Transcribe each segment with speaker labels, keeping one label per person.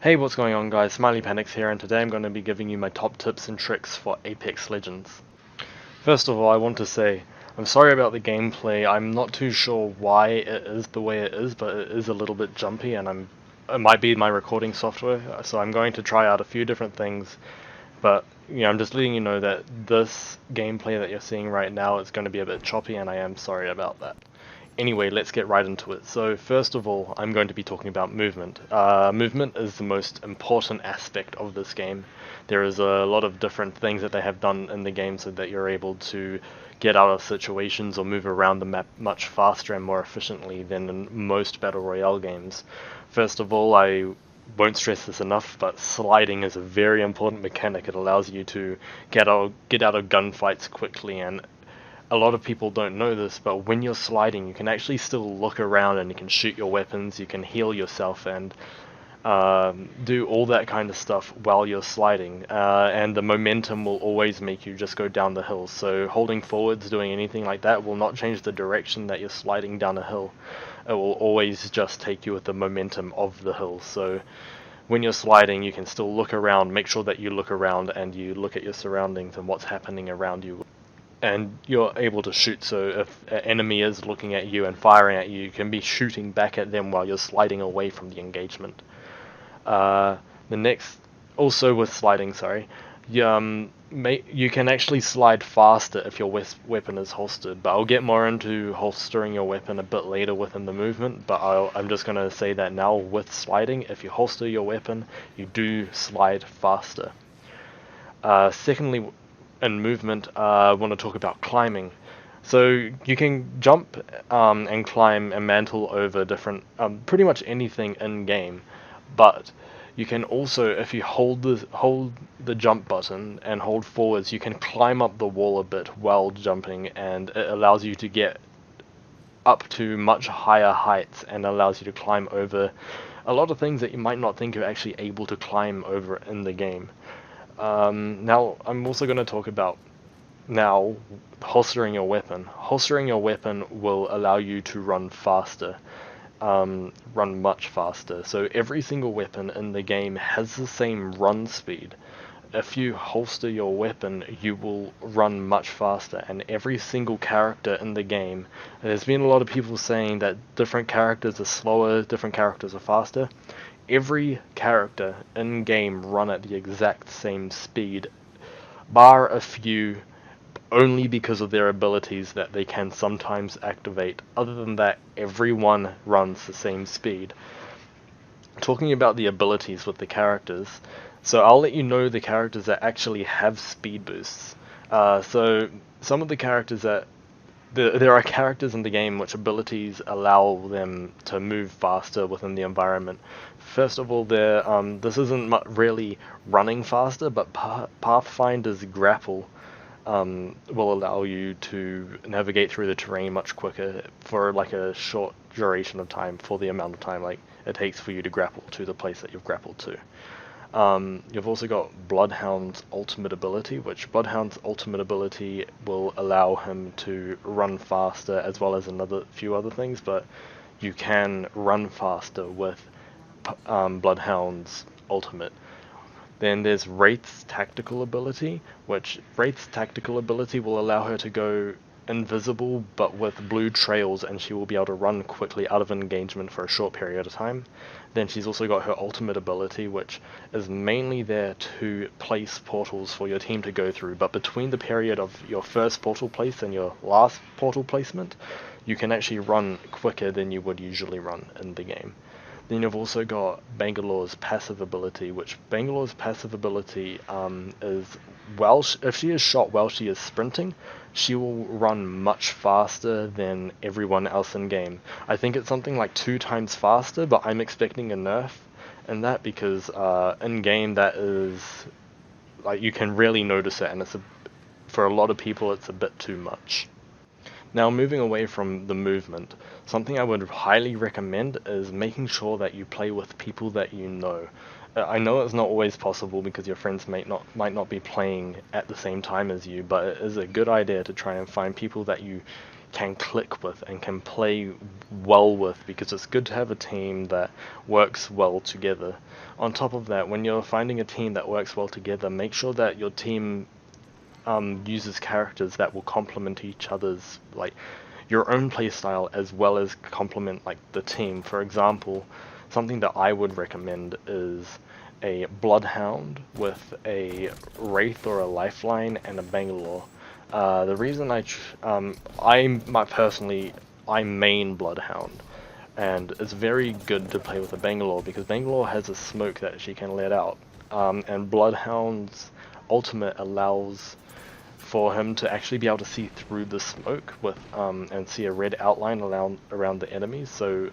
Speaker 1: Hey, what's going on guys? Smiley Panics here, and today I'm going to be giving you my top tips and tricks for Apex Legends. First of all, I want to say, I'm sorry about the gameplay. I'm not too sure why it is the way it is, but it is a little bit jumpy, and it might be my recording software, so I'm going to try out a few different things, but I'm just letting you know that this gameplay that you're seeing right now is going to be a bit choppy, and I am sorry about that. Anyway, let's get right into it. So first of all, I'm going to be talking about movement. Movement is the most important aspect of this game. There is a lot of different things that they have done in the game so that you're able to get out of situations or move around the map much faster and more efficiently than in most Battle Royale games. First of all, I won't stress this enough, but sliding is a very important mechanic. It allows you to get out of gunfights quickly, and a lot of people don't know this, but when you're sliding, you can actually still look around and you can shoot your weapons, you can heal yourself, and do all that kind of stuff while you're sliding. And the momentum will always make you just go down the hill. So holding forwards, doing anything like that, will not change the direction that you're sliding down a hill. It will always just take you with the momentum of the hill. So when you're sliding, you can still look around, make sure that you look around and you look at your surroundings and what's happening around you, and you're able to shoot. So if an enemy is looking at you and firing at you, you can be shooting back at them while you're sliding away from the engagement. Uh, the next, also with sliding, sorry, you can actually slide faster if your weapon is holstered, but I'll get more into holstering your weapon a bit later within the movement, but I'm just going to say that now with sliding, if you holster your weapon, you do slide faster. Secondly, in movement, I want to talk about climbing. So you can jump and climb and mantle over different, pretty much anything in game, but you can also, if you hold the jump button and hold forwards, you can climb up the wall a bit while jumping, and it allows you to get up to much higher heights and allows you to climb over a lot of things that you might not think you're actually able to climb over in the game. Now, I'm also going to talk about now holstering your weapon. Holstering your weapon will allow you to run faster, run much faster. So every single weapon in the game has the same run speed. If you holster your weapon, you will run much faster, and every single character in the game, there's been a lot of people saying that different characters are slower, different characters are faster. Every character in game run at the exact same speed, bar a few, only because of their abilities that they can sometimes activate. Other than that, everyone runs the same speed. Talking about the abilities with the characters, so I'll let you know the characters that actually have speed boosts. So some of the characters that there are characters in the game which abilities allow them to move faster within the environment. First of all, this isn't really running faster, but Pathfinder's grapple will allow you to navigate through the terrain much quicker for like a short duration of time, for the amount of time like it takes for you to grapple to the place that you've grappled to. You've also got Bloodhound's ultimate ability, which Bloodhound's ultimate ability will allow him to run faster as well as another few other things, but you can run faster with Bloodhound's ultimate. Then there's Wraith's tactical ability, which Wraith's tactical ability will allow her to go invisible but with blue trails, and she will be able to run quickly out of engagement for a short period of time. Then she's also got her ultimate ability, which is mainly there to place portals for your team to go through, but between the period of your first portal place and your last portal placement, you can actually run quicker than you would usually run in the game. Then you've also got Bangalore's passive ability, which Bangalore's passive ability is, if she is shot while she is sprinting, she will run much faster than everyone else in game. I think it's something like 2 times faster, but I'm expecting a nerf in that because in game that is, like, you can really notice it, and for a lot of people it's a bit too much. Now, moving away from the movement, something I would highly recommend is making sure that you play with people that you know. I know it's not always possible because your friends might not be playing at the same time as you, but it is a good idea to try and find people that you can click with and can play well with, because it's good to have a team that works well together. On top of that, when you're finding a team that works well together, make sure that your team uses characters that will complement each other's, like, your own playstyle as well as complement like the team. For example, something that I would recommend is a Bloodhound with a Wraith or a Lifeline and a Bangalore. The reason I main Bloodhound, and it's very good to play with a Bangalore because Bangalore has a smoke that she can let out, and Bloodhound's ultimate allows for him to actually be able to see through the smoke with and see a red outline around the enemies. So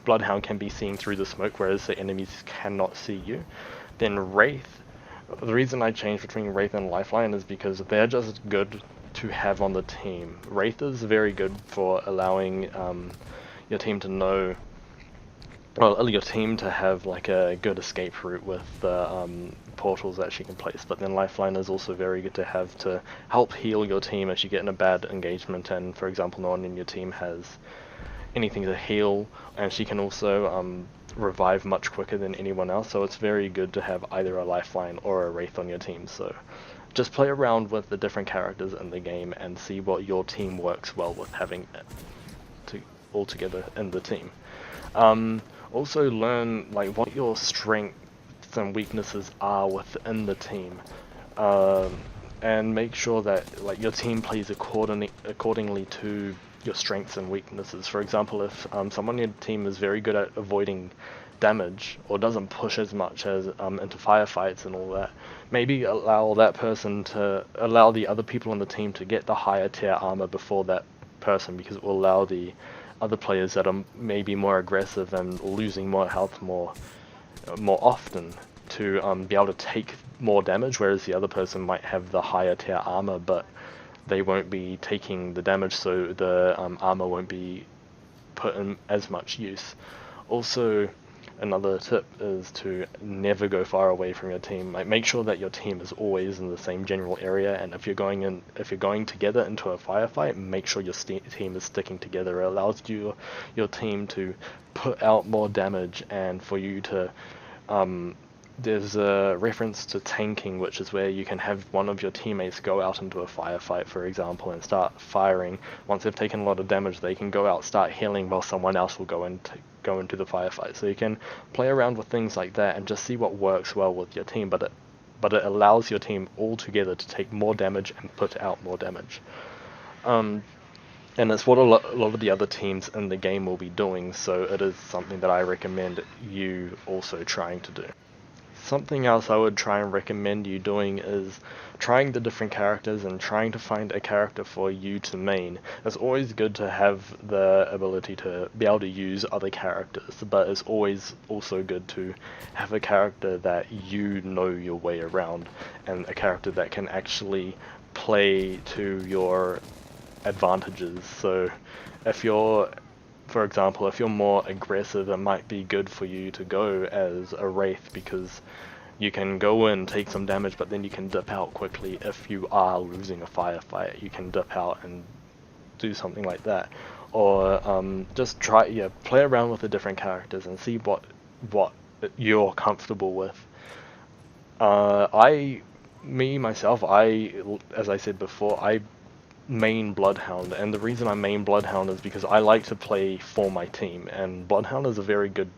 Speaker 1: Bloodhound can be seen through the smoke, whereas the enemies cannot see you. Then Wraith. The reason I changed between Wraith and Lifeline is because they're just good to have on the team. Wraith is very good for allowing your team to know, well, your team to have like a good escape route with the portals that she can place. But then Lifeline is also very good to have to help heal your team if you get in a bad engagement, and for example, no one in your team has anything to heal, and she can also revive much quicker than anyone else, so it's very good to have either a Lifeline or a Wraith on your team. So just play around with the different characters in the game and see what your team works well with having all together in the team. Also learn like what your strengths and weaknesses are within the team, and make sure that like your team plays accordingly to your strengths and weaknesses. For example, if someone in your team is very good at avoiding damage or doesn't push as much as into firefights and all that, maybe allow the other people on the team to get the higher tier armor before that person, because it will allow the other players that are maybe more aggressive and losing more health more often to be able to take more damage, whereas the other person might have the higher tier armor but they won't be taking the damage, so the armor won't be put in as much use. Also, another tip is to never go far away from your team. Like, make sure that your team is always in the same general area, and if you're going together into a firefight, make sure your team is sticking together. It allows your team to put out more damage, and for you to there's a reference to tanking, which is where you can have one of your teammates go out into a firefight, for example, and start firing. Once they've taken a lot of damage, they can go out, start healing, while someone else will go into the firefight. So you can play around with things like that and just see what works well with your team, but it allows your team all together to take more damage and put out more damage. And it's what a lot of the other teams in the game will be doing, so it is something that I recommend you also trying to do. Something else I would try and recommend you doing is trying the different characters and trying to find a character for you to main. It's always good to have the ability to be able to use other characters, but it's always also good to have a character that you know your way around, and a character that can actually play to your advantages. So for example, if you're more aggressive, it might be good for you to go as a Wraith, because you can go in, take some damage, but then you can dip out quickly. If you are losing a firefight, you can dip out and do something like that. Or just play around with the different characters and see what you're comfortable with. Myself, as I said before, I main Bloodhound, and the reason I main Bloodhound is because I like to play for my team, and Bloodhound is a very good,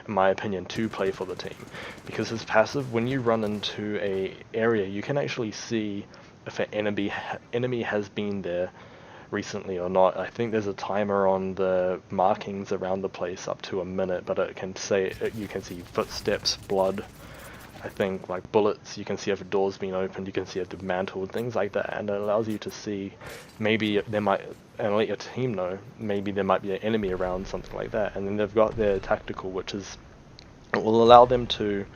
Speaker 1: in my opinion, to play for the team, because his passive, when you run into a area, you can actually see if an enemy has been there recently or not. I think there's a timer on the markings around the place up to a minute, but you can see footsteps, blood, I think, like bullets. You can see if a door's been opened, you can see if the mantle, things like that, and it allows you to see maybe there might, and let your team know maybe there might be an enemy around, something like that. And then they've got their tactical, which is, it will allow them to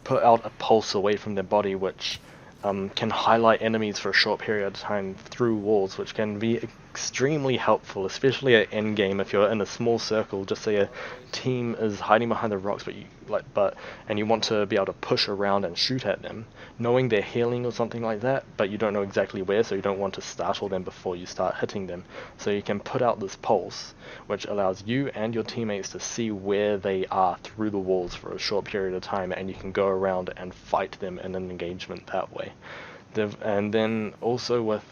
Speaker 1: put out a pulse away from their body, which can highlight enemies for a short period of time through walls, which can be extremely helpful, especially at endgame if you're in a small circle. Just say a team is hiding behind the rocks, and you want to be able to push around and shoot at them, knowing they're healing or something like that, but you don't know exactly where, so you don't want to startle them before you start hitting them. So you can put out this pulse, which allows you and your teammates to see where they are through the walls for a short period of time, and you can go around and fight them in an engagement that way. And then also with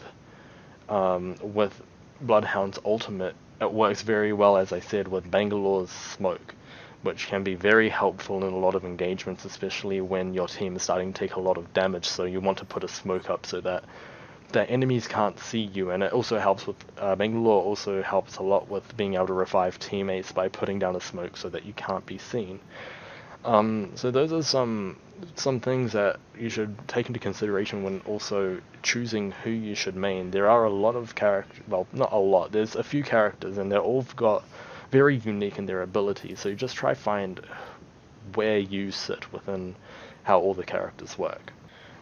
Speaker 1: Bloodhound's ultimate, it works very well, as I said, with Bangalore's smoke, which can be very helpful in a lot of engagements, especially when your team is starting to take a lot of damage. So you want to put a smoke up so that the enemies can't see you, and it also helps with Bangalore also helps a lot with being able to revive teammates by putting down a smoke so that you can't be seen. So those are some things that you should take into consideration when also choosing who you should main. There are a lot of characters, well, not a lot, there's a few characters, and they're all got very unique in their abilities, so you just try find where you sit within how all the characters work.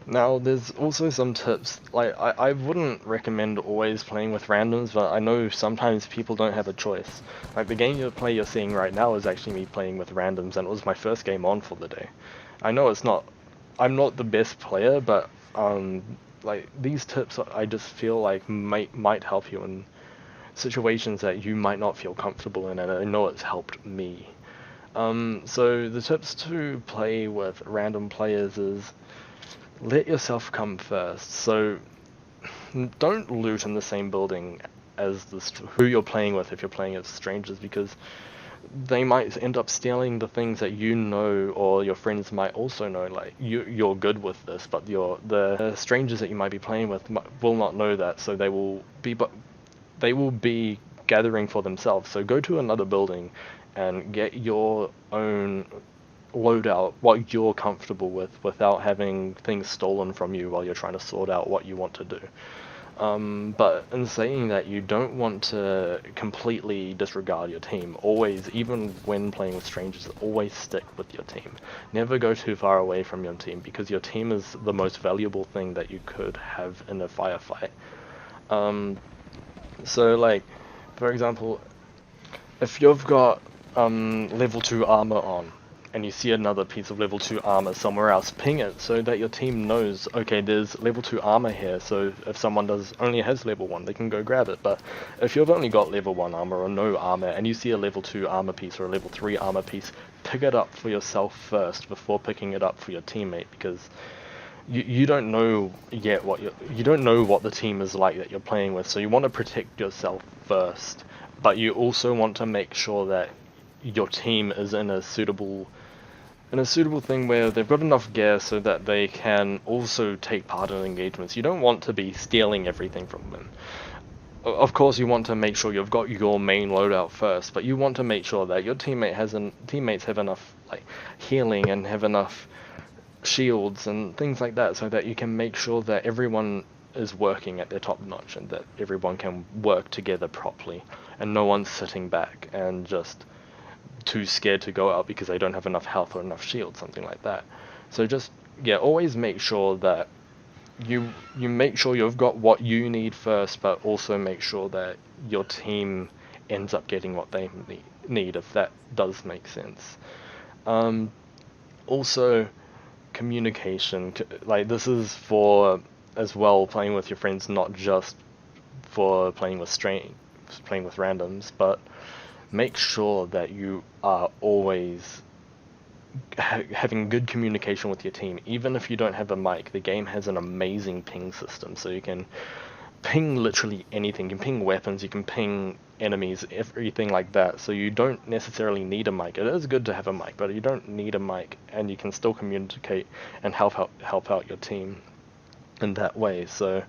Speaker 1: Now, there's also some tips, like, I wouldn't recommend always playing with randoms, but I know sometimes people don't have a choice. Like, the game you're seeing right now is actually me playing with randoms, and it was my first game on for the day. I know I'm not the best player, but, like, these tips I just feel like might help you in situations that you might not feel comfortable in, and I know it's helped me. So the tips to play with random players is, let yourself come first. So don't loot in the same building as who you're playing with if you're playing as strangers, because they might end up stealing the things that you know, or your friends might also know, like you're good with this, but the strangers that you might be playing with will not know that, so they will be gathering for themselves. So go to another building and get your own loadout, what you're comfortable with, without having things stolen from you while you're trying to sort out what you want to do. But in saying that, you don't want to completely disregard your team. Always, even when playing with strangers, always stick with your team. Never go too far away from your team, because your team is the most valuable thing that you could have in a firefight. So, like, for example, if you've got level 2 armor on, and you see another piece of level 2 armor somewhere else, ping it so that your team knows, okay, there's level 2 armor here, so if someone only has level 1, they can go grab it. But if you've only got level 1 armor or no armor, and you see a level 2 armor piece or a level 3 armor piece, pick it up for yourself first before picking it up for your teammate, because you don't know yet you don't know what the team is like that you're playing with, so you want to protect yourself first, but you also want to make sure that your team is in a suitable thing where they've got enough gear so that they can also take part in engagements. You don't want to be stealing everything from them. Of course, you want to make sure you've got your main loadout first, but you want to make sure that your teammates have enough like healing and have enough shields and things like that, so that you can make sure that everyone is working at their top notch and that everyone can work together properly, and no one's sitting back and just too scared to go out because they don't have enough health or enough shield, something like that. So just, yeah, always make sure that you make sure you've got what you need first, but also make sure that your team ends up getting what they need, if that does make sense. Also, communication, like, this is for as well playing with your friends, not just for playing with randoms, but make sure that you are always having good communication with your team. Even if you don't have a mic, the game has an amazing ping system, so you can ping literally anything. You can ping weapons, you can ping enemies, everything like that, so you don't necessarily need a mic. It is good to have a mic, but you don't need a mic, and you can still communicate and help out your team in that way. So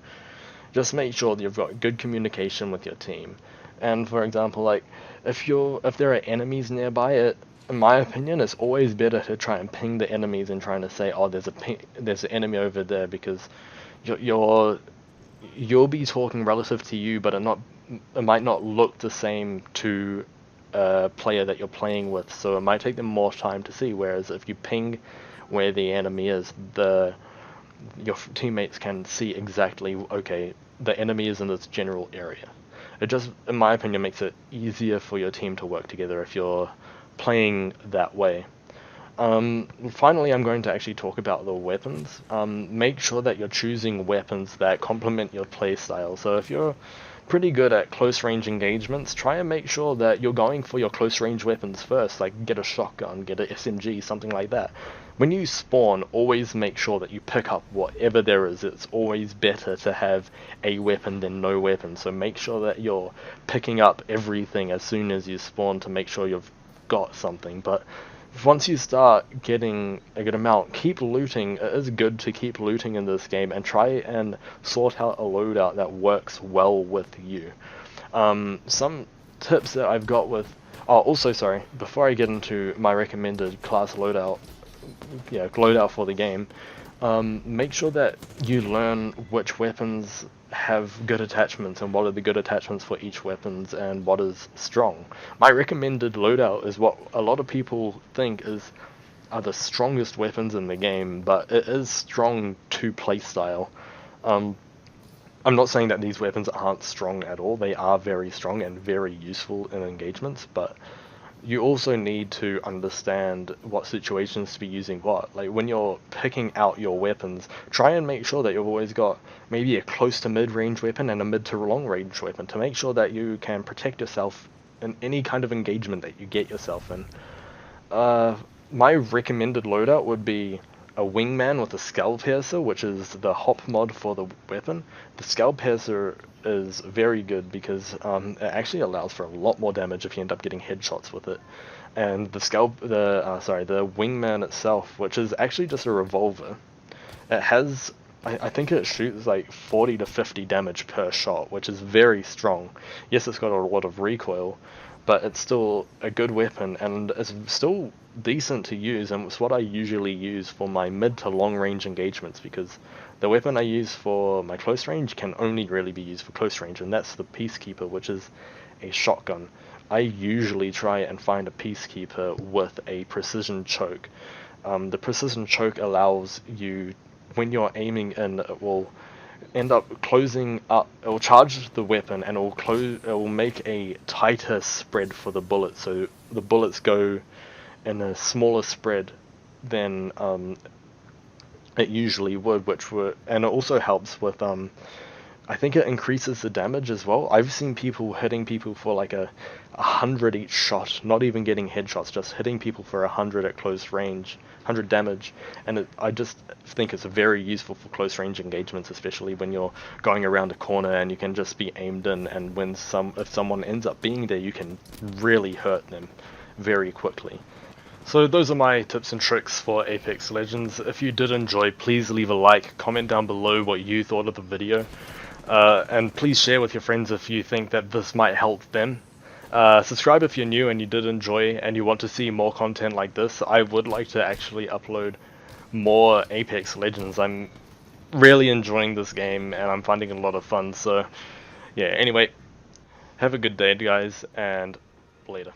Speaker 1: just make sure that you've got good communication with your team. And for example, like, if there are enemies nearby, in my opinion, it's always better to try and ping the enemies and trying to say, oh, there's an enemy over there, because you'll be talking relative to you, but it might not look the same to a player that you're playing with, so it might take them more time to see. Whereas if you ping where the enemy is, your teammates can see exactly, okay, the enemy is in this general area. It just, in my opinion, makes it easier for your team to work together if you're playing that way. Finally, I'm going to actually talk about the weapons. Make sure that you're choosing weapons that complement your playstyle. So if you're pretty good at close range engagements, try and make sure that you're going for your close range weapons first, like get a shotgun, get an SMG, something like that. When you spawn, always make sure that you pick up whatever there is. It's always better to have a weapon than no weapon, so make sure that you're picking up everything as soon as you spawn to make sure you've got something. But once you start getting a good amount, keep looting. It is good to keep looting in this game and try and sort out a loadout that works well with you. Some tips that I've got with... Oh, also, sorry, before I get into my recommended class loadout, loadout for the game, make sure that you learn which weapons have good attachments and what are the good attachments for each weapons and what is strong. My recommended loadout is what a lot of people think are the strongest weapons in the game, but it is strong to playstyle. I'm not saying that these weapons aren't strong at all. They are very strong and very useful in engagements, but you also need to understand what situations to be using what. Like when you're picking out your weapons, try and make sure that you've always got maybe a close to mid-range weapon and a mid to long-range weapon to make sure that you can protect yourself in any kind of engagement that you get yourself in. My recommended loadout would be a wingman with a skull piercer, which is the hop mod for the weapon. The skull piercer is very good because it actually allows for a lot more damage if you end up getting headshots with it. And the wingman itself, which is actually just a revolver, it has, I think it shoots like 40 to 50 damage per shot, which is very strong. Yes, it's got a lot of recoil, but it's still a good weapon and it's still decent to use, and it's what I usually use for my mid to long range engagements, because the weapon I use for my close range can only really be used for close range, and that's the Peacekeeper, which is a shotgun. I usually try and find a Peacekeeper with a precision choke. The precision choke allows you, when you're aiming in, it will end up closing up, it will charge the weapon and it will make a tighter spread for the bullets, so the bullets go in a smaller spread than it usually would, and it also helps with I think it increases the damage as well. I've seen people hitting people for like 100 each shot, not even getting headshots, just hitting people for 100 at close range, 100 damage, and I just think it's very useful for close range engagements, especially when you're going around a corner and you can just be aimed in, and if someone ends up being there, you can really hurt them very quickly. So those are my tips and tricks for Apex Legends. If you did enjoy, please leave a like, comment down below what you thought of the video, and please share with your friends if you think that this might help them. Subscribe if you're new and you did enjoy and you want to see more content like this. I would like to actually upload more Apex Legends. I'm really enjoying this game and I'm finding it a lot of fun, so yeah, anyway, have a good day guys, and later.